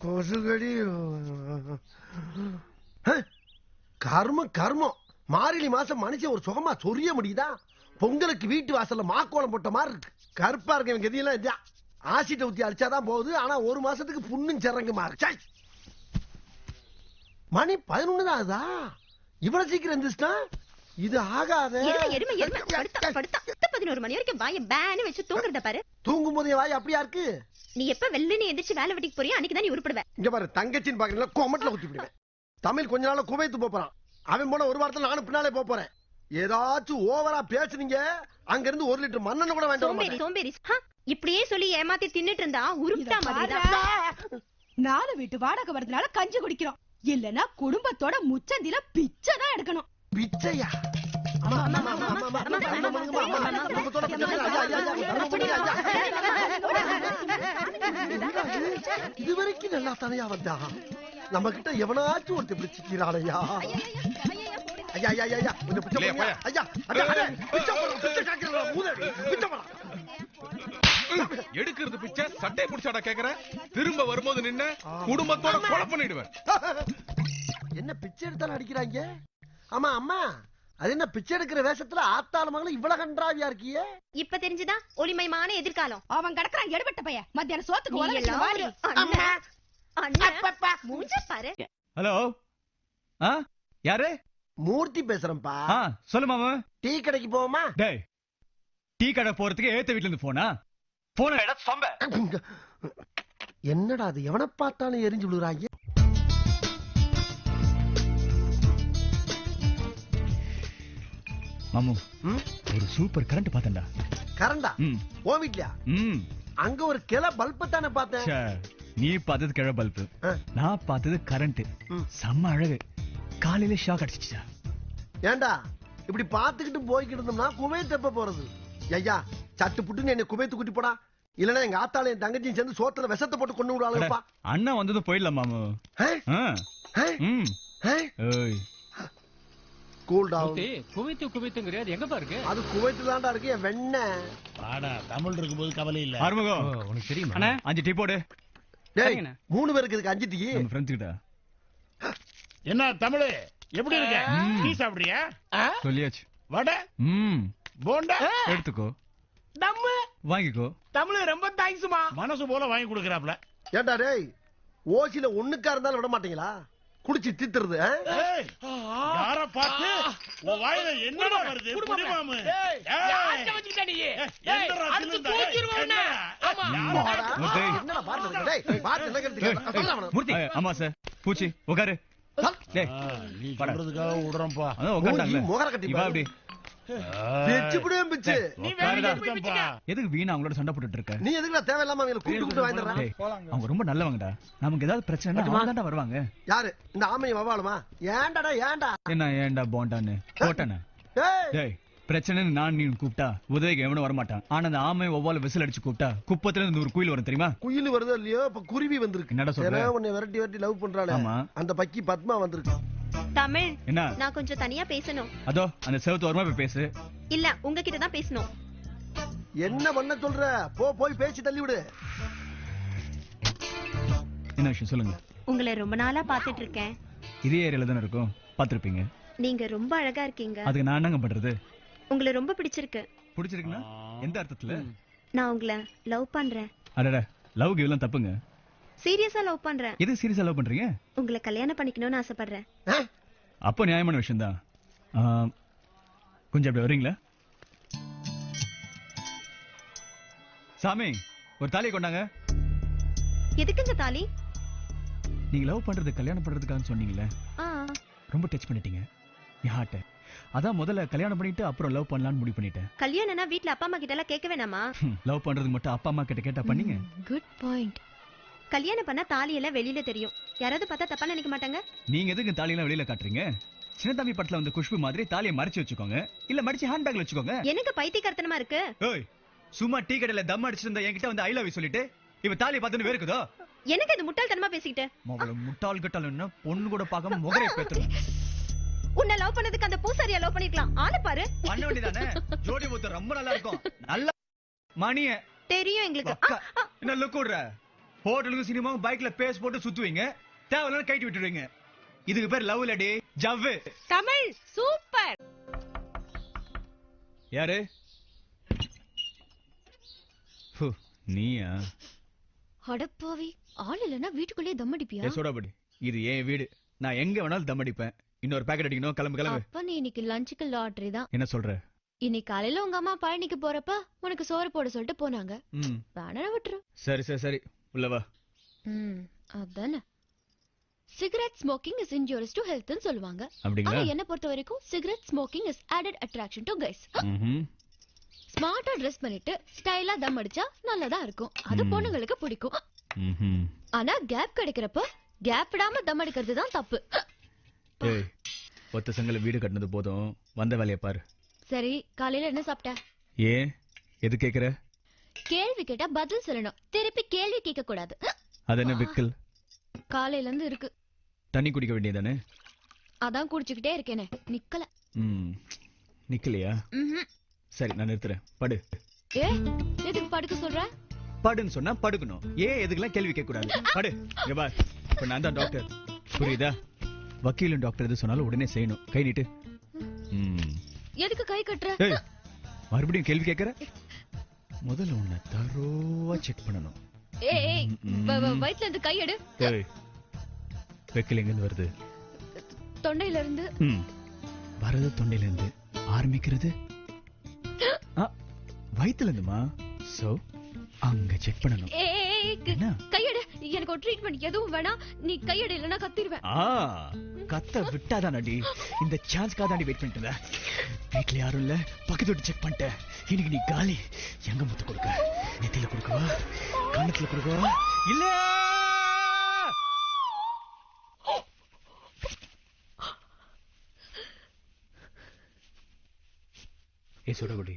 கொசுகடி கர்மம் கர்மம். மார்கழி மாசம் மனுஷன் ஒரு சுகமா சொரிய முடியுதா? பொங்கலுக்கு வீட்டு வாசல்ல மாக்கோளம் போட்ட மாதிரி இருக்கு. கருப்பா இருக்க இவங்க எதையெல்லாம் ஆசிட்ட ஊத்தி அடிச்சாதான் போகுது. ஆனா ஒரு மாசத்துக்கு புண்ணும் சிறங்கு மாறு. மணி 11 தான் ஆகுதா? இவ்வளவு சீக்கிரம் எந்திரிச்சிட்டா இது ஆகாத. 11 மணி வரைக்கும் வாய பேன்னு வச்சு தூங்குறத பாரு. தூங்கும் போதே வாய் அப்படியா இருக்கு? நீ எப்ப வெள்ளனே எந்திரிச்சு வேலை வெட்டிக்கு போறியோ அன்னைக்குதான் நீ உருப்படுவ. இங்க பாரு, தங்கச்சின்னு பாக்குறீங்களா, கொமட்ல ஊத்தி விடுவேன். தமிழ் கொஞ்ச நாள் குவைத்து போறான். அவன் போன ஒரு வாரத்துல நானும் பின்னாலே போறேன். ஏதாச்சும் ஓவரா பேசுனீங்க, அங்க இருந்து 1 லிட்டர் மண்ணெண்ணெய் கூட வேண்டாம். சோம்பேறி இப்படியே சொல்லி ஏமாத்தி தின்னுட்டு இருந்தா உருப்பிட்டா மாதிரிதான். 4 வீட்டு வாடகை வரதுனால கஞ்சி குடிக்கிறோம். இல்லன்னா குடும்பத்தோட முச்சந்தில பிச்சை தான் எடுக்கணும். பிச்சையா? இதுவரைக்கும் நல்லா தனியா வந்தா நம்ம கிட்ட எவனாச்சும் ஒருத்தர் பிடிச்சிக்கிறானையா? ஐயா ஐயா ஐயா கொஞ்சம் பிச்சை போடுங்க. ஐயா பிச்சை காக்கிறா மூதேவி, பிச்சை போடா. எடுக்கிறது பிச்சை சட்டை புடிச்சாடா கேக்குற? திரும்ப வரும்போது நின்னு குடும்பத்தோட கொலை பண்ணிடுவேன். என்ன பிச்சை எடுத்தாலும் அடிக்கிறாங்க? ஆமா அம்மா, அது என்ன பிச்சை எடுக்கிற வேஷத்துல ஆத்தாள மகளும் இவ்வளவு கன்றாவியா இருக்கியே? இப்ப தெரிஞ்சுதா ஒளிமயமான எதிர்காலம். அவன் கடக்குறான் எடுபட்ட பைய. மத்தியான சோத்துக்கு மூஞ்ச பாரு. ஹலோ, யாரு? மூர்த்தி பேசுறேன்பா. சொல்லு மாமா. டீ கடைக்கு போவோமா? டேய், டீ கடை போறதுக்கு ஏத்த வீட்ல இருந்து போனா போன இடம் சொம்ப. என்னடா அது, எவனை பார்த்தாலும் எரிஞ்சு விழுறாங்க. மாமு, ஒரு சூப்பர் கரண்ட் பார்த்தேன்டா. கரண்டா? ஓ வீட்லயா? அங்க ஒரு கிளை பல்ப தானே பார்த்தேன். நீ பார்த்தது கிளை பல்பு, நான் பார்த்தது கரண்ட். செம்ம அழகு. காலையில ஷாக் அடிச்சிச்சா. ஏண்டா இப்படி பாத்துக்கிட்டு போய்கிட்டு இருந்தோம்னா குவைத் எப்ப போறது? ஐயா சட்டு புட்டுன்னு என்ன குவைத்து கூட்டி போடா. இல்லன்னா எங்க ஆத்தால என் தங்கச்சியும் சேர்ந்து சோத்துல விஷத்தை போட்டு கொண்டு விடுவாங்கப்பா. அண்ணா வந்தது போயிடலாம் மாமு. Cool down. குவைத்துங்கிறது எங்க பாருக்கு? அது குவைத்துல தான்டா இருக்கு. என் வெண்ணெய் ஆடா தமிழ் இருக்கும்போது கவலை இல்ல. ஆறுமுகம், உனக்கு தெரியுமா அண்ணா? 5 டீ போடு. டேய் 3 பேருக்கு இதுக்கு 5 டீ. நம்ம ஃப்ரெண்ட்ஸ் கிட்ட. என்ன தமிழ் எப்படி இருக்க? டீ சாப்பிடுறியா? சொல்லியாச்சு. வடை போண்டா எடுத்துக்கோ. தம்மு வாங்கிக்கோ. தமிழ் ரொம்ப தேங்க்ஸ்மா. மனசு போல வாங்கி கொடுக்கறாப்ல. ஏண்டா டேய், ஓசில ஒண்ணுக்கா இருந்தாலும் விட மாட்டீங்களா? குடிச்சு தித்துறது. யார பாத்து உன் வாயில என்னடா வருது? புடிமாமு. யார்ட்ட வச்சிட்ட நீ? என்னடா தூக்கிடுவானே. ஆமா. என்னடா பாத்து டேய், பாத்து என்ன கேக்குறீங்க? மூர்த்தி. ஆமா சார். பூச்சி உட்காரு. டேய் நீ சொல்றதுக்காக விடுறேன்ப்பா. அத உட்கார்ந்தாங்க. மோகர கட்டி வா அப்படி. வெச்சு புடியும் பிச்சு. நீ வேலைக்கு போய்ப்பா. எதுக்கு வீணா அவங்களோட சண்டை போட்டுட்டு இருக்க? நீ எதுக்குடா தேவையில்லாம அவங்கள கூப்பிட்டு வாங்கிடுறா? அவங்க ரொம்ப நல்லவங்கடா. நமக்கு ஏதாவது பிரச்சனைனா அவங்க தான்டா வருவாங்க. யாரு இந்த ஆமையை வவாளுமா? ஏண்டாடா ஏண்டா? என்ன ஏண்டா போண்டான்னு போட்டானே? டேய் பிரச்சனைன்னு நான் நீ கூப்பிட்டா உதவிக்கு எவனும் வரமாட்டான். ஆனா அந்த ஆமை ஒவ்வால விசில் அடிச்சு கூப்பிட்டா குப்பத்துல இருந்து 100 குயில் வரும் தெரியுமா? குயில் வருதோ இல்லையோ, இப்ப குருவி வந்திருக்கு. என்னடா சொல்ற? உன்னை விரட்டி லவ் பண்றாளே அந்த பக்கி பத்மா வந்திருக்கு. தமிழ் என்ன? நான் கொஞ்சம் தனியா பேசணும். அதோ அந்த செவத்து ஓரமா போய் பேசு. இல்ல உங்ககிட்ட தான் பேசணும். என்ன பண்ண சொல்ற? போய் பேசி தள்ளி விடு. என்ன விஷயம் சொல்லுங்க. உங்களை ரொம்ப நாளா பாத்துட்டு இருக்கேன். இதே ஏரியால தானே இருக்கும், பாத்துருப்பீங்க. நீங்க ரொம்ப அழகா இருக்கீங்க. அதுக்கு நான் என்னங்க பண்றது? உங்களை ரொம்ப பிடிச்சிருக்கு. பிடிச்சிருக்குன்னா எந்த அர்த்தத்துல? நான் உங்களை லவ் பண்றேன். அடடா, லவ் கிவ்லாம் தப்புங்க. சீரியஸா லவ் பண்றேன். எது சீரியஸா லவ் பண்றீங்க? உங்களை கல்யாணம் பண்ணிக்கணும்னு ஆசைப்படுறேன். அப்போ நியாயமான விஷயம் தான். கொஞ்சம் அப்படி வரீங்களா? சாமி, ஒரு தாலியை கொண்டாங்க. எதுக்குங்க தாலி? நீங்க லவ் பண்றது கல்யாணம் பண்றதுக்காக சொன்னீங்கல்ல, ரொம்ப டச் பண்ணிட்டீங்க என் ஹார்ட்ட. அதான் முதல்ல கல்யாணம் பண்ணிட்டு அப்புறம் லவ் பண்ணலாம்னு முடிவு பண்ணிட்டேன். கல்யாணம்னா வீட்ல அப்பா அம்மா கிட்ட எல்லாம் கேட்க வேணாமா? லவ் பண்றதுக்கு மட்டும் அப்பா அம்மா கிட்ட கேட்டா பண்ணீங்க. Good point. கல்யாணம் பண்ணா தாலி எல்லாம் வெளியில தெரியும். யாராவது பார்த்தா தப்பா நினைக்க மாட்டாங்க? நீங்க எதுக்கு தாலி எல்லாம் வெளியில காட்டுறீங்க? சின்ன தம்பி படத்துல வந்து குஷ்பு மாதிரி தாலியை மறைச்சு வச்சுக்கோங்க, இல்ல மடிச்சு ஹேண்ட்பேக்ல வச்சுக்கோங்க. எனக்கு பைத்தியக்காரத்தனமா இருக்கு. ஏய், சும்மா டீ கடையில தம் அடிச்சிட்டு இருந்தா என்கிட்ட வந்து ஐ லவ் யூ சொல்லிட்டு இவ தாலியை பார்த்துன்னு வேர்க்குதோ? எனக்கு இது முட்டாள்தனமா பேசிக்கிட்டு. மகள முட்டாள் கட்டால் என்ன பொண்ணு கூட பார்க்காம முகரை பேத்துற. உன்னை லவ் பண்ணதுக்கு அந்த பூசாரியா லவ் பண்ணிக்கலாம். ஆளு பாரு. பண்ண வேண்டியதானே? ஜோடி மூத்த ரொம்ப நல்லா இருக்கும். நல்ல மணிய தெரியும் எங்களுக்கு. என்ன லுக் விடுற? ஹோட்டலுக்கும் சினிமாவும் பைக்ல பேஸ் போட்டு சுத்துவீங்க, தேவையில்ல கைட்டு விட்டுடுவீங்க. இதுக்கு பேர் லவ் இல்லடி, ஜவ்வு. தமிழ் சூப்பர். யாரு? ஹு, நீயா? அடப்பாவி, ஆள் இல்லனா வீட்டுக்குள்ளே தம் அடிப்பியா? ஏ சோடாபடி, இது என் வீடு. நான் எங்க வேணாலும் தம் அடிப்பேன். இன்னொரு பாக்கெட் அடிக்கணும். கிளம்பு கிளம்பு. அப்ப நீ இன்னைக்கு லஞ்சுக்கு லாட்டரி தான். என்ன சொல்ற? இன்னைக்கு காலையில உங்க அம்மா பழனிக்கு போறப்ப உனக்கு சோறு போட சொல்லிட்டு போனாங்க. வேணா விட்டுரு. சரி சரி சரி, உள்ள வா. அதானே. Cigarette smoking is injurious to health ன்னு சொல்லுவாங்க. அப்படிங்களா? ஆனா என்ன பொறுத்த வரைக்கும் cigarette smoking is added attraction to guys. ஸ்மார்ட்டா ட்ரெஸ் பண்ணிட்டு ஸ்டைலா தம் அடிச்சா நல்லதா இருக்கும். அது பொண்ணுங்களுக்கு பிடிக்கும். ஆனா கேப் கிடைக்கிறப்ப கேப் விடாம தம் அடிக்கிறது தான் தப்பு. ஏய், ஒத்த செங்கல வீடு கட்டினது போதும், வந்த வேலைய பாரு. சரி, காலையில என்ன சாப்பிட்ட? ஏன் எது கேக்குற? கேள்வி கேட்டா பதில் சொல்லணும், திருப்பி கேள்வி கேட்க கூடாது. அது என்ன விக்கல்? காலையில இருந்து இருக்கு. தண்ணி குடிக்க வேண்டியதானே? அதான் குடிச்சுக்கிட்டே இருக்கேனே, நிக்கல. நிக்கலையா? சரி, நான் நிறுத்துறேன். படு. ஏ, எதுக்கு படுக்க சொல்ற? படுன்னு சொன்னா படுக்கணும். ஏன் எதுக்கெல்லாம் கேள்வி கேட்க கூடாது? படு. இங்க வா. இப்ப நான் தான் டாக்டர், புரியுதா? வக்கீலும் டாக்டர் எது சொன்னாலும் உடனே செய்யணும். கை நீட்டு. எதுக்கு கை கட்டுற? ஏய், மறுபடியும் கேள்வி கேட்கற? முதல்ல உன்னை தரோவா செக் பண்ணணும். ஏய், வயித்துல இருந்து கை எடு. ஏய், வெக்கல் எங்க இருந்து வருது? தொண்டையில இருந்து. வரது தொண்டையில இருந்து, ஆரம்பிக்கிறது வயித்துல இருந்துமா. சோ அங்க செக் பண்ணணும். கையெடு. எனக்கு ஒரு ட்ரீட்மெண்ட் எதுவும் வேணாம். நீ கையெடு, இல்லனா கத்திடுவேன். கத்த விட்டாதான் அடி. இந்த சான்ஸ்க்காக தாண்டி வெயிட் பண்ணிட்டு இருந்தேன். வீட்டுல யாரும் இல்ல, பக்கத்து வீட்டு செக் பண்ணிட்டேன். இன்னைக்கு நீ காலி. எங்க முத்து கொடுக்க? நெத்தியில கொடுக்கவா, கண்ணத்துல கொடுக்கவா, இல்ல ஏ சுடகுடி,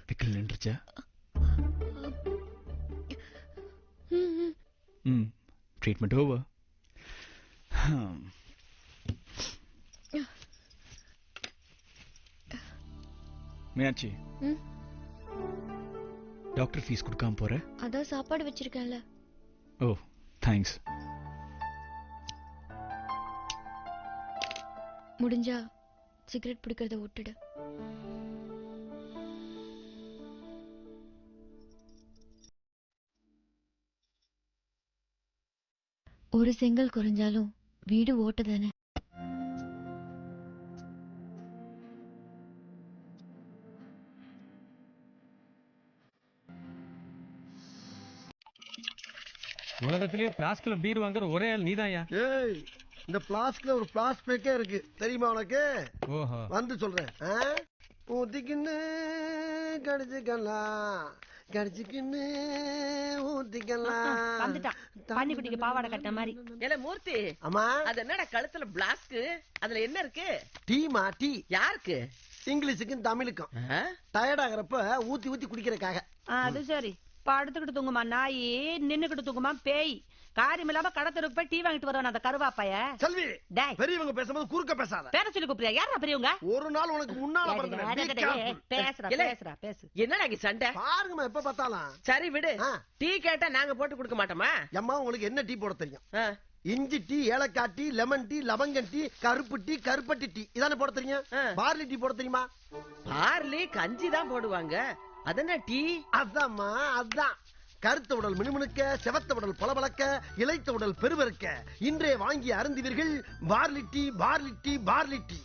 பிக்கல் நின்றுச்சா? Treatment over. Meenakshi, doctor fees கொடுக்காம போற? அதான் சாப்பாடு வச்சிருக்கேன்ல. ஓ, தேங்க்ஸ். முடிஞ்சா சிகரெட் பிடிக்கிறத விட்டுடு. ஒரு செங்கல் குறைஞ்சாலும் வீடு ஓட்டுதானே. உலகத்திலேயே பிளாஸ்க்ல பீர் வாங்குற ஒரே ஆள் நீதாயா? ஏய், இந்த பிளாஸ்க்ல ஒரு பிளாஸ் பேக்கே இருக்கு, தெரியுமா உனக்கு? ஓஹோ, வந்து சொல்றேன். ஊத்திக்கின்னு கடிச்சுக்கலாம், கடிச்சுக்கின்னு ஊத்திக்கலாம். வந்துட்டான் பன்னிக்குட்டிக்கு பாவாடை கட்ட மாதிரி. ஏல மூர்த்தி, அம்மா, அது என்னடா கழுத்துல பிளாஸ்க்? அதுல என்ன இருக்கு? டீமா? டீ யாருக்கு? இங்கிலீஷுக்கும் தமிழுக்கும். டயர்ட் ஆகிறப்ப ஊத்தி ஊத்தி குடிக்கிறதுக்காக. அது சரி. படுத்துக்கிட்டு தூங்குமா நாயி, நின்னுக்கிட்டு தூங்குமா பேய். காரியம் இல்லாம கடத்தருக்கு போய் டீ வாங்கிட்டு வருவான் அந்த கருவாப்பைய. செல்வி, பெரியவங்க பேசும்போது குறுக்க பேசாத. பேர சொல்லி கூப்பிடுறியா? யாரா பெரியவங்க? ஒரு நாள் உனக்கு முன்னால பேசுறா பேசு. என்னடா இங்க சண்டை? பாருங்கம்மா, எப்ப பார்த்தாலும். சரி விடு, டீ கேட்டா நாங்க போட்டு கொடுக்க மாட்டோமா? அம்மா, உங்களுக்கு என்ன டீ போட தெரியும்? இஞ்சி டீ, ஏலக்காய் டீ, லெமன் டீ, லவங்கம் டீ, கருப்பு டீ, கருப்பட்டி டீ, இதானே போட தெரியும்? பார்லி டீ போட தெரியுமா? பார்லி கஞ்சி தான் போடுவாங்க, அதென்ன டீ? அதாம்மா, அதான். கருத்த உடல் மினுமினுக்க, செவத்த உடல் பளபளக்க, இளைத்த உடல் பெருவருக்க, இன்றே வாங்கி அருந்துவீர்கள் barley tea, barley tea, barley tea.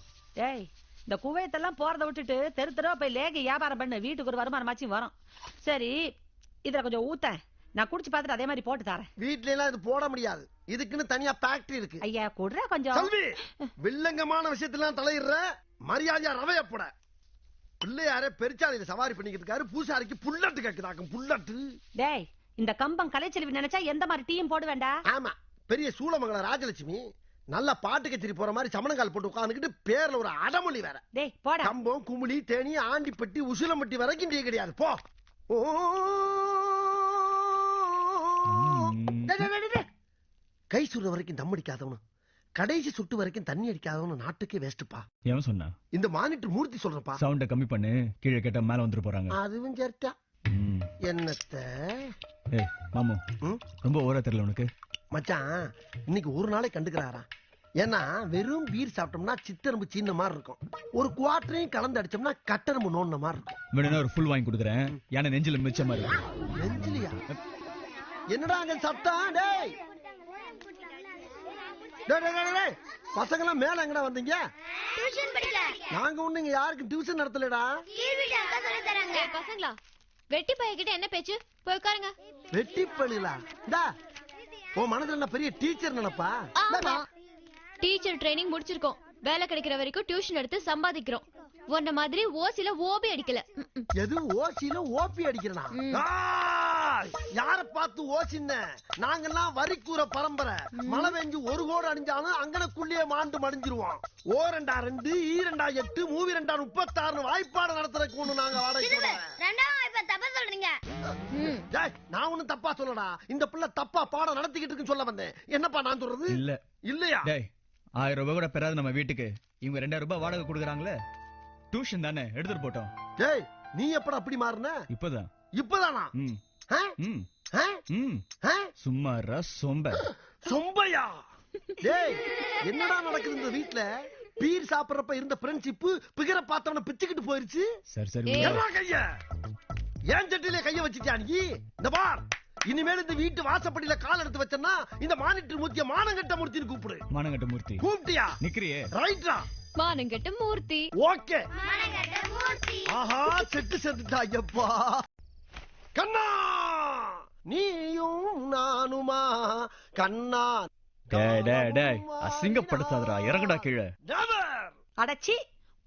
ஏய், இந்த குவைத்தெல்லாம் போறத விட்டுட்டு தெரு தெருவா போய் லேக வியாபாரம் பண்ணு, வீட்டுக்கு ஒரு வருமானமாச்சும் வரும். சரி, இதுல கொஞ்சம் ஊத்த, நான் குடிச்சு பார்த்துட்டு அதே மாதிரி போட்டு தரேன். வீட்ல எல்லாம் இது போட முடியாது, இதுக்குன்னு தனியா ஃபேக்டரி இருக்கு. ஐயா குடுற கொஞ்சம். செல்வி, வில்லங்கமான விஷயத்தெல்லாம் தலையிடுற, மரியாதையா ரவைய போட. பிள்ளையாரே பெருச்சாலையில சவாரி பண்ணிக்கிட்டு இருக்காரு, பூசாரிக்கு புல்லட்டு கேக்குதாக்கும், புல்லட்டு. டேய், இந்த கம்பம் கலைச்செல்வி நினைச்சா எந்த மாதிரி டீயும் போட வேண்டாம். ஆமா, பெரிய சூளமங்கல ராஜலட்சுமி நல்ல பாட்டு கச்சேரி போற மாதிரி சமணங்கால் போட்டு உட்காந்துக்கிட்டு பேர்ல ஒரு அடமொழி வேற. டேய் போடா. கம்பம், குமுளி, தேனி, ஆண்டிப்பட்டி, உசிலம்பட்டி வரைக்கும் டீ கிடையாது, போ. கை சுடுற வரைக்கும் தம் அடிக்காதவனு, கடைசி சுட்டு வரைக்கும் தண்ணி அடிக்காதவனு நாட்டுக்கே வேஸ்ட்பா. எவன் சொன்னா? இந்த மானிட்டர் மூர்த்தி சொல்றப்பா. சவுண்ட கம்மி பண்ணு, கீழே கேட்டா மேல வந்துட்டு போறாங்க. அதுவும் சரிட்டா. என்னத்த ஏய் மாமு ம்? ரொம்ப ஓவரா தெரியல உனக்கு. மச்சான் இன்னைக்கு ஒரு நாளே கண்டுக்கிறாராம். ஏன்னா வெறும் பீர் சாப்பிட்டோம்னா சித்தெரும்பு சீன மாதிரி இருக்கும், ஒரு குவார்டரையும் கலந்து அடிச்சோம்னா கட்டெரும்பு நோண்ட மாதிரி இருக்கும். வேணும்னா ஒரு ஃபுல் வாங்கி கொடுக்குறேன். ஏன்னா நெஞ்சில மிச்சமா இருக்கு. நெஞ்சிலியா? என்னடா அங்க சத்தம்? டேய் டேய் டேய், டேய், டேய். பசங்கெல்லாம் மேல எங்கடா வந்தீங்க? நாங்க ஒண்ணு இங்க யாருக்கு டியூஷன் நடத்தலடா. ஏய் பசங்களா, வெட்டி பையகிட்ட என்ன பேச்சு? போய் உட்காருங்க. வெட்டி பழிலா? டா உன் மனதுல என்ன பெரிய டீச்சர் நினைப்பா? ஆமா, டீச்சர் ட்ரைனிங் முடிச்சிருக்கோம். வேலை கிடைக்கிற வரைக்கும் டியூஷன் எடுத்து சம்பாதிக்கிறோம். உன்ன மாதிரி ஓசில ஓபி அடிக்கல. எது ஓசில ஓபி அடிக்கிறனா? ம். யார பார்த்து ஓசின்ன? நாங்கெல்லாம் வரிக்கூற பரம்பரை. மழை பெஞ்சு ஒரு கோடு அடிஞ்சாலும் அங்கனக்குள்ளேயே மாண்டு மடிஞ்சிருவோம். ஓ 2 2 ஈ 2 8 மூவி 2 36 வாய்ப்பாடு நடத்துறதுக்கு ஒண்ணு நாங்க வாடகை. நான் ஒண்ணும் தப்பா சொல்லடா. இந்த பிள்ளை தப்பா பாடம் நடத்திக்கிட்டு இருக்குன்னு சொல்ல வந்தேன். என்னப்பா நான் சொல்றது? இல்ல இல்லையா? டேய் 1000 ரூபாய் கூட பெறாது நம்ம வீட்டுக்கு. இவங்க 2000 ரூபாய் வாடகை கொடுக்குறாங்களே. டியூஷன் தானே எடுத்துட்டு போட்டோம். டேய் நீ எப்படா அப்படி மாறுன? இப்பதான். இப்பதானா? ம் ஆ? ம் ஆ? ம் ஆ? சும்மாரா சொம்ப. சொம்பையா? டேய் என்னடா நடக்குது இந்த வீட்ல? பீர் சாப்பிடுறப்ப இருந்த ஃப்ரெண்ட்ஷிப் பிகர பார்த்தவன பிச்சுக்கிட்டு போயிருச்சு. சரி சரி ஏய். விடு. எறா கைய ஏன் சட்டிலே கைய வச்சிட்டியா நீ? இந்த பார், இனிமேல் இந்த வீட்டு வாசப்படியில கால் எடுத்து வச்சனா இந்த மானிட்டர் மூர்த்திய மானங்கட்ட மூர்த்தின்னு கூப்பிடு. மானங்கட்ட மூர்த்தி கூப்பிட்டியா? நிக்கிறியே. ரைட்டா? மானங்கெட்ட மூர்த்தி. ஓகே. ஆஹா செட்டு செத்துட்டாயப்பா. கண்ணா நீயும் நானுமா கண்ணா. டேய் டேய் டேய் அசிங்கப்படுத்தாதடா. இறங்குடா கீழே. Never. அடச்சி,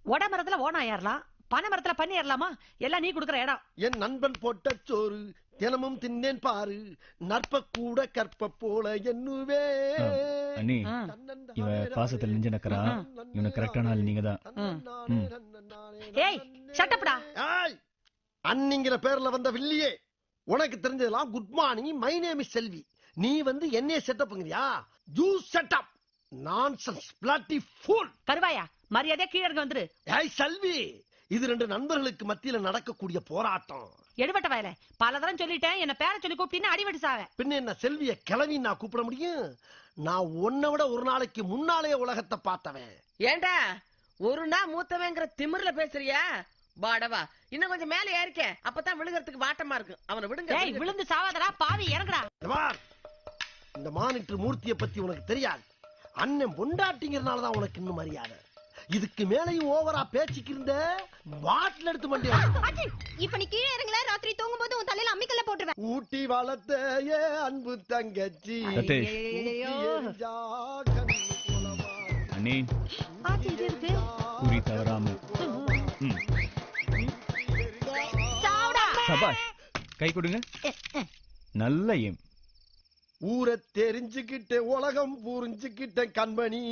ஒட மரத்துல ஓனா ஏறலாம், பனை மரத்துல பண்ணி ஏறலாமா? எல்லாம் நீ குடுக்குற இடம். என் நண்பன் போட்ட சோறு தினமும் தின்னேன் பாரு, நற்ப கூட கற்ப போல என்னுவே. அண்ணி ஆ. இவன் பாசத்துல நெஞ்சு நக்கறான். இவனுக்கு கரெக்டான ஆள் நீங்க தான். ஏய் ஷட்டப்டா. ஏய், அண்ணிங்கிற பேர்ல வந்த வில்லியே, உனக்கு தெரிஞ்சதெல்லாம் good morning my name is Selvi. நீ வந்து என்னைய செட்டப்ங்கறியா? You setup nonsense bloody fool. கருவாயா, மரியாதையா கீழ இறங்க வந்துரு. ஏய் செல்வி, இது 2 நண்பர்களுக்கு மத்தியில நடக்கக்கூடிய போராட்டம். எடுபட்ட வயல பல தரம் சொல்லிட்டேன். என்ன பேர சொல்லி கூப்பிட்டீங்கன்னா அடிவடி சாவ. பின்ன என்ன செல்விய கிளவி நான் கூப்பிட முடியும்? நான் உன்னை விட ஒரு நாளைக்கு முன்னாலே உலகத்தை பார்த்தவன். ஏண்டா ஒரு நாள் மூத்தவங்கிற திமிர்ல பேசுறியா? பாடவா இன்னும் கொஞ்சம் மேல ஏறிக்க, அப்பதான் விழுகிறதுக்கு வாட்டமா இருக்கு. அவனை விடுங்க. ஏய் விழுந்து சாவாதடா பாவி, இறங்குடா. இந்த பார், இந்த மானிட்டர் மூர்த்திய பத்தி உனக்கு தெரியாது. அண்ணன் பொண்டாட்டிங்கிறனாலதான் உனக்கு இன்னும் மரியாதை. இதுக்கு மேலையும் ஓவரா பேச்சுக்கு இருந்த பாட்டில் எடுத்து மண்டி. இப்ப நீ கீழே இறங்கல, ராத்திரி தூங்கும் போது உன் தலையில அம்மிக்கல்ல போட்டுருவேன். ஊட்டி வளர்த்த ஏ அன்பு தங்கச்சி. சதீஷ். ஐயையோ. எரிஞ்சா கண்ணு குளமா. அண்ணி ஆச்சி இது இருக்கு. குறி தவறாம. ம் சாவுடா. சபாஷ். கை கொடுங்க. நல்ல ஏம். ஊரை தெரிஞ்சுக்கிட்ட உலகம் புரிஞ்சுக்கிட்ட கண்மணி,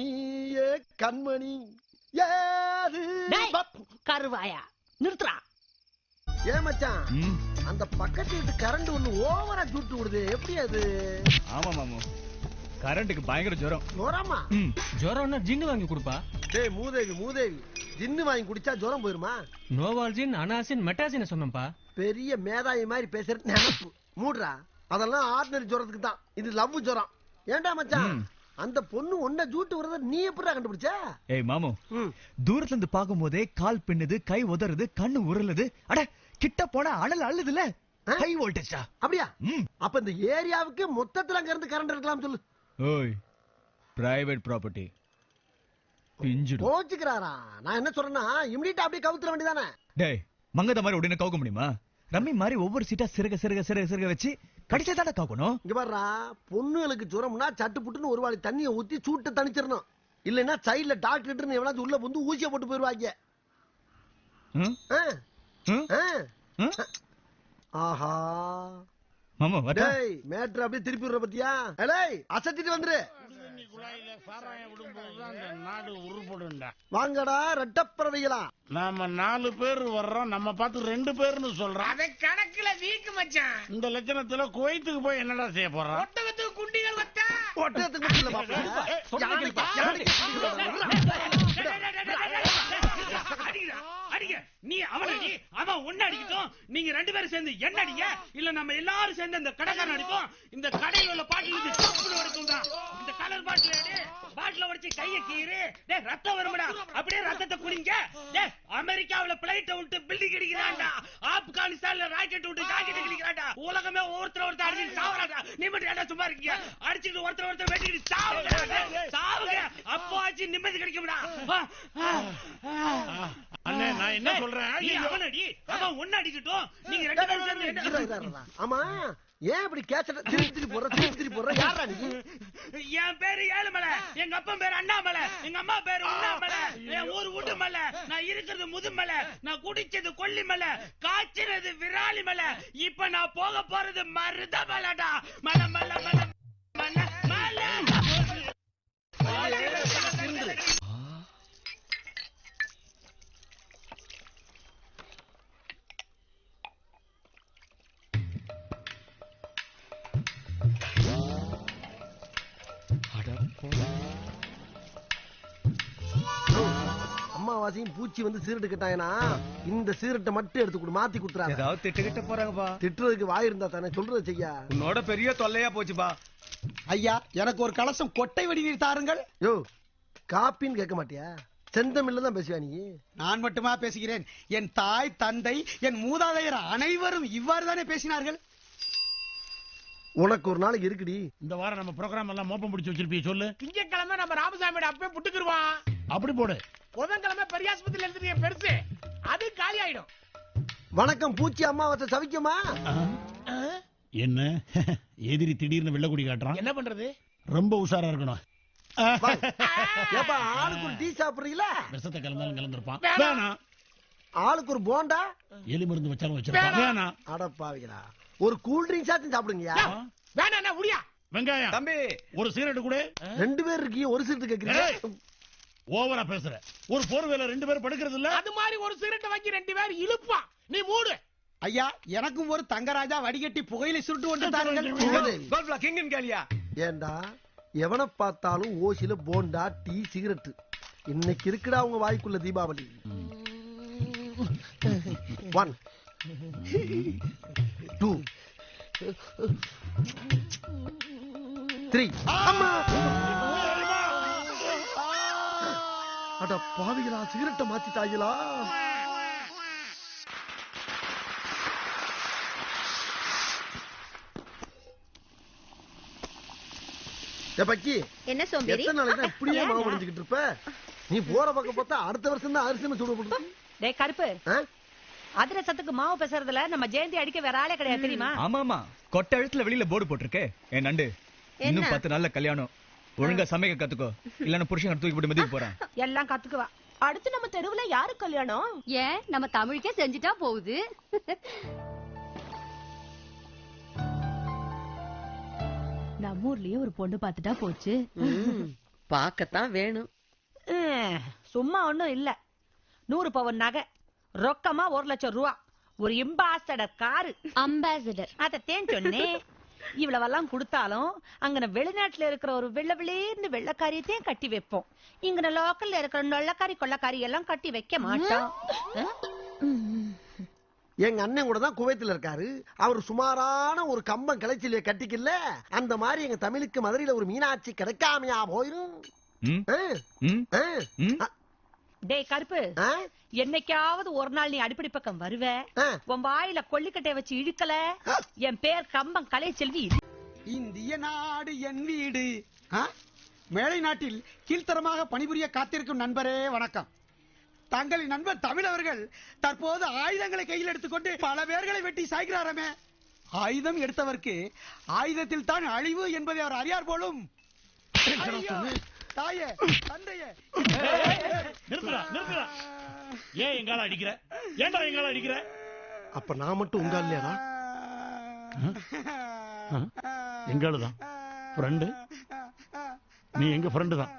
ஏ கண்மணி. ஏது டேய், கருவாயா நிறுத்துறா. ஏ மச்சான், ம் அந்த பக்கத்து வீட்டு கரண்ட் ஒண்ணு ஓவரா சுட்டு விடுது. எப்படி அது? ஆமா மாமு, கரண்ட்டுக்கு பயங்கர ஜுரம். ஜுரமா? ம் ஜுரம்னா ஜின்னு வாங்கி கொடுப்பா. டேய் மூதேவி, ஜின்னு வாங்கி குடிச்சா ஜுரம் போயிருமா? நோவால்ஜின், அனாசின், மெட்டாசின் சொன்னப்பா. பெரிய மேதாயி மாதிரி பேசுறது நினைப்பு. மூடுறா, அதெல்லாம் ஆர்டினரி ஜுரத்துக்கு தான். இது லவ் ஜுரம். ஏன்டா மச்சான், ம். அந்த பொண்ணு ஒன்ன ஜூட்டு வரத நீ எப்படிடா கண்டுபிடிச்ச? ஏய் மாமு, ம். தூரத்துல இருந்து பாக்கும் போதே கால் பின்னுது, கை உதறுது, கண்ணு உருளுது. அட கிட்ட போனா அனல் அள்ளுதுல. ஆ? ஹை வோல்டேஜா? அப்படியா? ம் அப்ப இந்த ஏரியாவுக்கு மொத்தத்துல அங்க இருந்து கரண்ட் இருக்கலாம் சொல்லு. ஓய், பிரைவேட் ப்ராப்பர்ட்டி பிஞ்சிடு. கோச்சுக்கிறாரா? நான் என்ன சொல்றேன்னா இமிடியேட்டா அப்படியே கவுத்துற வேண்டியதானே? டேய் மங்கத மாதிரி உடனே கவுக்க முடியுமா? ரம்மி மாதிரி ஒவ்வொரு சீட்டா சிறுக சிறுக சிறுக சிறுக வச்சு கடிச்சா தானே கவுக்கணும். இங்க பாருடா, பொண்ணுகளுக்கு ஜுரம்னா சட்டு புட்டுன்னு ஒரு வாளி தண்ணியை ஊத்தி சூட்டை தணிச்சிடணும். இல்லைன்னா சைடுல டாக்டர் எவனாச்சும் உள்ள வந்து ஊசியை போட்டு போயிருவாங்க. ம்? ஆ, ம்? ஆ. ம்? ஆஹா, மாமா வரட்டா? டேய் மேட்ரு அப்படியே திருப்பி விடுற பத்தியா? ஏய் அசத்திட்டு வந்துரு. குழாயில சாராயம் விடும்போதுதான் இந்த நாடு உருப்படும்டா. வாங்கடா ரெட்டப்பறவைகளா. நாம 4 பேர் வர்றோம், நம்ம பார்த்து 2 பேர்னு சொல்றோம். அதை கணக்குல வீக்கு மச்சான். இந்த லட்சணத்துல குவைத்துக்கு போய் என்னடா செய்ய போறோம்? ஒட்டகத்துக்கு குண்டிகள் வச்சா ஒட்டகத்துக்கு மட்டும் இல்ல மாப்பிள்ளை. யானைக்கு, யானைக்கு. அடிடா, அடி. அடிங்க. நீ அவன் அடி, அவன் ஒன்னு அடிக்கட்டும். நீங்க 2 பேரும் சேர்ந்து என்ன அடிங்க, இல்ல நம்ம எல்லாரும் சேர்ந்து இந்த கடைக்காரன் அடிப்போம். இந்த கடையில் உள்ள பாட்டில் இருந்து சப்புன்னு உடைக்கும்டா. இந்த கலர் பாட்டில் எடு, பாட்டில உடைச்சு கையை கீறு. டேய் ரத்தம் வரும்டா, அப்படியே ரத்தத்தை குடிங்க. டேய் அமெரிக்காவுல பிளைட் விட்டு பில்டிங் அடிக்கிறான்டா, ஆப்கானிஸ்தான்ல ராக்கெட் விட்டு ராக்கெட் அடிக்கிறான்டா. உலகமே ஒருத்தர் அடிச்சு சாவறான்டா. நீ மட்டும் ஏன்டா சும்மா இருக்கீங்க? அடிச்சிட்டு ஒருத்தர் வெட்டிட்டு சாவுங்க. அப்போ ஆச்சு நிம்மதி கிடைக்கும்டா. அண்ணே நான் என்ன சொல்றேன், அவன் அடி, அவன் ஒன்னு அடிக்கட்டும். நீங்க 2 பேரும் சேர்ந்து. ஆமா ஏன் இப்படி கேசட்ட திருப்பி போடுற யாரா நீ? என் பேரு ஏழுமலை, எங்க அப்பா பேரு அண்ணாமலை, எங்க அம்மா பேரு உண்ணாமலை, என் ஊர் உடுமலை, நான் இருக்கிறது முதுமலை, நான் குடிச்சது கொல்லிமலை, காய்ச்சிறது விராலிமலை, இப்ப நான் போக போறது மருதமலைடா. மலை மலை மலை மலை மலை. அம்மாவாசையும் பூச்சி வந்து சீரட்டு கேட்டாங்கன்னா இந்த சீரட்டை மட்டும் எடுத்து கொடு, மாத்தி குடுத்துறாங்க. ஏதாவது திட்டுக்கிட்ட போறாங்கப்பா. திட்டுறதுக்கு வாய் இருந்தா தானே சொல்றது செய்யா. உன்னோட பெரிய தொல்லையா போச்சுப்பா. ஐயா எனக்கு ஒரு கலசம் கொட்டை வடிநீர் தாருங்கள். யோ காப்பின்னு கேட்க மாட்டியா? செந்தமிழ்ல தான் பேசுவா நீ. நான் மட்டுமா பேசுகிறேன்? என் தாய் தந்தை என் மூதாதையர் அனைவரும் இவ்வாறு தானே பேசினார்கள். உனக்கு ஒரு நாளைக்கு இருக்குடி. இந்த வாரம் நம்ம ப்ரோகிராம் எல்லாம் மோப்பம் பிடிச்சு வச்சிருப்பீ சொல்லு. திங்கக்கிழமை நம்ம ராமசாமியோட அப்பே புட்டுக்குருவான். அப்படி போடு. புதன்கிழமை பெரியாஸ்பத்திரியில இருந்து பெருசு அது காலி ஆயிடும். வணக்கம் பூச்சி அம்மாவாசை சவிக்குமா? என்ன எதிரி திடீர்னு வெள்ளக்குடி காட்டுறான், என்ன பண்றது? ரொம்ப உஷாரா இருக்கணும். ஏப்பா ஆளுக்கு ஒரு டீ சாப்பிடுறீங்களா? விஷத்தை கலந்தாலும் கலந்துருப்பான். வேணாம். ஆளுக்கு ஒரு போண்டா, எலி மருந்து வச்சாலும் வச்சிருப்பான். வேணாம். அடப்பாவிங்களா, ஒரு கூல் ட்ரிங்க்ஸ் ஆச்சும் சாப்பிடுங்கயா. வேணா முடியா வெங்காயம் தம்பி ஒரு சிகரெட் கூட. 2 பேர் இருக்கீங்க, ஒரு சீட்டு கேக்குறீங்க. ஓவரா பேசுற. ஒரு போர்வேல 2 பேர் படுக்கிறது இல்ல. அது மாதிரி ஒரு சிகரெட் வாங்கி 2 பேர் இழுப்பா. நீ மூடு. ஐயா எனக்கும் ஒரு தங்கராஜா வடிகட்டி புகையிலை சுருட்டு கொண்டு தாருங்கள். கோல்ப்லா கிங்கன் கேளியா? ஏண்டா எவனை பார்த்தாலும் ஓசில போண்டா டீ சிகரெட். இன்னைக்கு இருக்குடா உங்க வாய்க்குள்ள தீபாவளி. 1 2 3. அம்மா அட பாவிகளா, சிகரெட்டை மாத்திட்டாங்களா? பக்கி என்ன சோம்பேறி? எத்தனை நாளைக்கு தான் இப்படியே மாவு முடிஞ்சுக்கிட்டு இருப்ப? நீ போற பக்கம் பார்த்தா அடுத்த வருஷம் தான் அரிசி சுட. டேய் கருப்பு, அதிரசத்துக்கு மாவு பேசுறதுல நம்ம ஜெயந்தி அடிக்க வேற ஆளே கிடையாது தெரியுமா? ஆமாமா, கொட்டை எழுத்துல வெளியில போர்டு போட்டிருக்கே. என் நண்டு இன்னும் 10 நாள்ல கல்யாணம். ஒழுங்கா சமைக்க கத்துக்கோ, இல்லன்னா புருஷன் தூக்கி போட்டு மதிக்க போறேன். எல்லாம் கத்துக்குவா. அடுத்து நம்ம தெருவுல யாரு கல்யாணம்? ஏன் நம்ம தமிழுக்கே செஞ்சுட்டா போகுது. நம்ம ஊர்லயே ஒரு பொண்ணு பாத்துட்டா போச்சு. பாக்கத்தான் வேணும். சும்மா ஒண்ணும் இல்ல. 100 பவுன் நகை, ரொக்கமா 1 லட்சம் ரூபா, ஒரு அம்பாசடர் காரு. அம்பாசடர் அதத்தேன் சொன்னேன். இவ்வளவெல்லாம் கொடுத்தாலும் அங்க வெளிநாட்டுல இருக்கிற ஒரு வெள்ளை வெள்ளக்காரியத்தையும் கட்டி வைப்போம். இங்க லோக்கல்ல இருக்கிற நொள்ளக்காரி கொள்ளக்காரி எல்லாம் கட்டி வைக்க மாட்டோம். எங்க அண்ணன் கூட தான் குவைத்துல இருக்காரு. அவர் சுமாரான ஒரு கம்பம் கிளைச்சில கட்டிக்கல. அந்த மாதிரி எங்க தமிழுக்கு மதுரையில ஒரு மீனாட்சி கிடைக்காமையா போயிரும். டேய் கருப்பு, என்னைக்காவது ஒரு நாள் நீ அடிப்படை பக்கம் வருவ, உன் வாயில கொல்லிக்கட்டை வச்சு இழுக்கல, என் பேர் கம்பம் கலை செல்வி. இந்திய நாடு என் வீடு. மேலை நாட்டில் கீழ்த்தரமாக பணிபுரிய காத்திருக்கும் நண்பரே வணக்கம். தங்களின் நண்பர் தமிழ் அவர்கள் தற்போது ஆயுதங்களை கையில் எடுத்துக்கொண்டு பல பேர்களை வெட்டி சாய்கிறாரமே. ஆயுதம் எடுத்தவர்க்கு ஆயுதத்தில் தான் அழிவு என்பதை அவர் அறியார் போலும். தாயே தந்தையே, நிறுத்துறா. ஏன் எங்கால அடிக்கிற? ஏன்டா எங்கால அடிக்கிற? அப்ப நான் மட்டும் உங்க இல்லையாடா? எங்காலதான் ஃப்ரெண்டு. நீ எங்க ஃப்ரெண்டு தான்.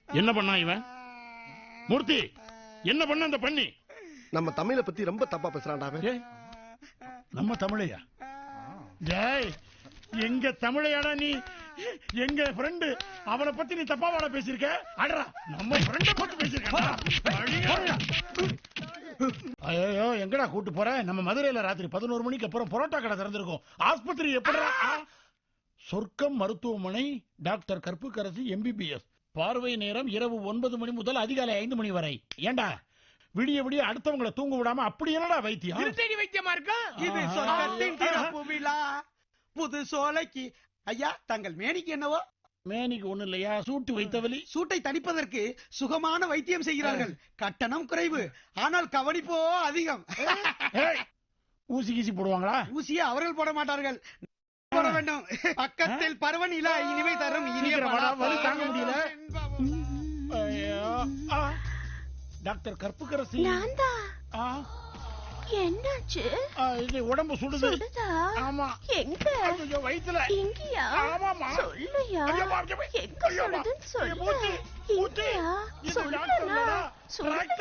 என்ன பண்ணா இவன்? மூர்த்தி, என்ன பண்ண அந்த பண்ணி? நம்ம தமிழை பத்தி ரொம்ப தப்பா பேசுறான்டா. நம்ம தமிழையா? ஜெய், எங்க தமிழையாடா நீ? எங்க ஃப்ரெண்டு, அவனை பத்தி நீ தப்பா வாட பேசிருக்க. அடரா, நம்ம ஃப்ரெண்ட பத்தி பேசிருக்க. ஐயோ எங்கடா கூட்டு போற? நம்ம மதுரையில ராத்திரி 11 மணிக்கு அப்புறம் பரோட்டா கடை திறந்திருக்கும். ஆஸ்பத்திரி எப்படிடா? சொர்க்கம் மருத்துவமனை, டாக்டர் கற்புக்கரசி MBBS. பார்வை நேரம் இரவு 9 மணி முதல் அதிகாலை 5 மணி வரை. ஏண்டா விடிய விடிய அடுத்தவங்களை தூங்க விடாம அப்படி என்னடா வைத்தியம்? திருத்தணி வைத்தியமா இருக்கா? இது சொர்க்கத்தின் திறப்பு விழா. புது சோலைக்கு ஐயா, தங்கள் மேனிக்கு என்னவோ? மேனிக்கு ஒண்ணு இல்லையா, சூட்டு வைத்தவலி. சூட்டை தணிப்பதற்கு சுகமான வைத்தியம் செய்கிறார்கள். கட்டணம் குறைவு, ஆனால் கவனிப்போ அதிகம். ஊசி கீசி போடுவாங்களா? ஊசியை அவர்கள் போட மாட்டார்கள், போட வேண்டும். பக்கத்தில் பருவன் இலா இனிமை தரும் இனிய வலி தாங்க முடியல. டாக்டர் கற்புக்கரசி. என்னாச்சு? இது உடம்பு சுடுது. ஆமா. எங்க? ஐயோ வயித்துல. இங்கயா? ஆமாமா. சொல்லுயா. எங்க சுடுதுன்னு சொல்லு. இங்கயா? சொல்லுடா.